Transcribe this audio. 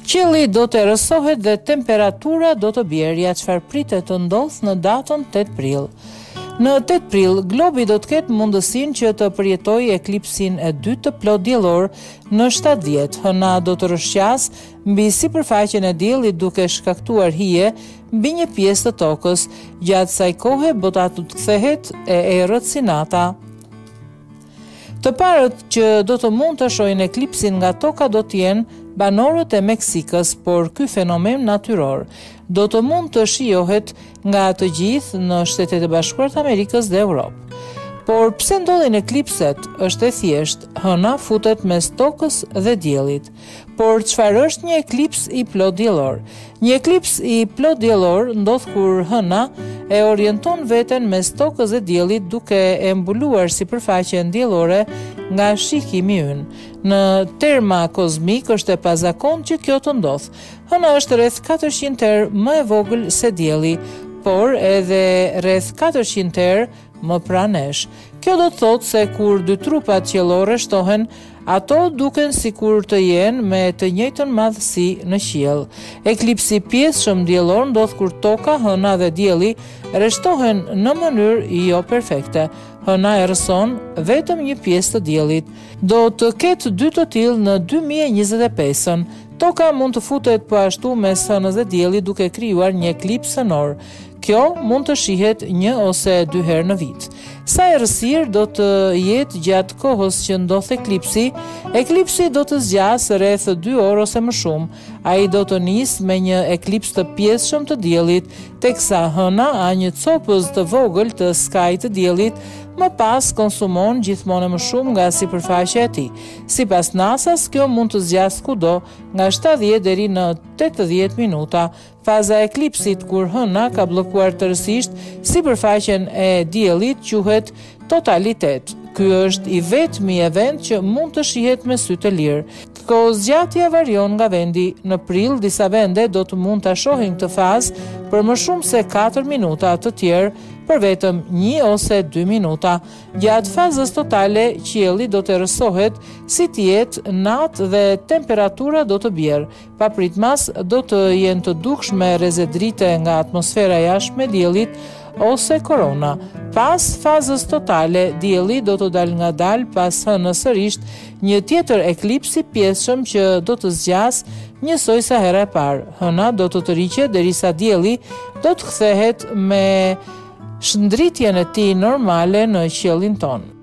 Qielli do të erësohet dhe temperatura do të bjerë, çfarë pritet të ndodhë në datën 8 prill. Në 8 prill, globi do të ketë mundësinë që të përjetojë eklipsin e dytë të plot diellor në 70. Hëna do të rrshqas mbi sipërfaqen e diellit duke shkaktuar hije mbi një pjesë të tokës. Gjatë kësaj kohe bota do të kthehet e errët si nata. Të parët që do të mund të shohin eklipsin nga toka do të jenë banorët e Meksikës, por ky fenomen natyror do të mund të shijohet nga të gjithë në Shtetet e Bashkuara të Amerikës dhe Europë. Por pse ndodhin eklipset është e thjeshtë, hëna futet mes tokës dhe diellit. Por çfarë është një eklips i plot diellor? Një eklips i plot diellor ndodh kur hëna e orienton veten mes tokës dhe diellit duke e mbuluar sipërfaqen diellore nga shikimi ynë. Në terma kozmik është e pazakontë që kjo të ndodh. Hëna është rreth 400 herë më e vogël se dielli, por edhe rreth 400 herë më pranë nesh. Kjo do të thotë se kur dy trupat qiellore shtohen, ato duken sikur të jenë me të njëjtën madhësi në qiell. Eklipsi pjesëshëm diellor ndodh kur toka, hëna dhe dielli rreshtohen në mënyrë jo perfekte. Hëna erëson vetëm një pjesë të diellit. Do të ketë dy të tillë në 2025-ën. Toka mund të futet po ashtu mes hënës dhe diellit duke krijuar një eklips hënor. Kjo mund të shihet 1 ose 2 herë në vit. Sa errësirë do të jetë gjatë kohës që ndodh eklipsi? Eklipsi do të zgjasë rreth 2 orë ose më shumë. Ai do të nisë me një eklips të pjesëshëm të diellit, teksa hëna a një copës të vogël të skajit të diellit më pas konsumon gjithmonë më shumë nga sipërfaqja e tij. Sipas NASA-s, kjo mund të zgjasë kudo nga 70 deri në 80 minuta. Faza e eklipsit kur hëna ka bllokuar tërësisht sipërfaqen e diellit quhet totalitet. Ky është i vetmi event që mund të shihet me sy të lirë. Kohëzgjatja varion nga vendi. Në prill, disa vende do të mund ta shohin këtë fazë për më shumë se 4 minuta, të tjerë për vetëm 1 ose 2 minuta. Gjatë fazës totale, qielli do të erësohet si të jetë natë dhe temperatura do të bjerë. Papritmas do të jenë të dukshme rrezedrite nga atmosfera jashtme e diellit ose korona. Pas fazës totale, dielli do të dalë ngadalë pas hënës sërish një tjetër eklips i pjesëshëm që do të zgjas njësoj sa hera e parë. Hëna do të tërhiqet derisa dielli do të kthehet me shndritjen e tij normale në qiellin ton.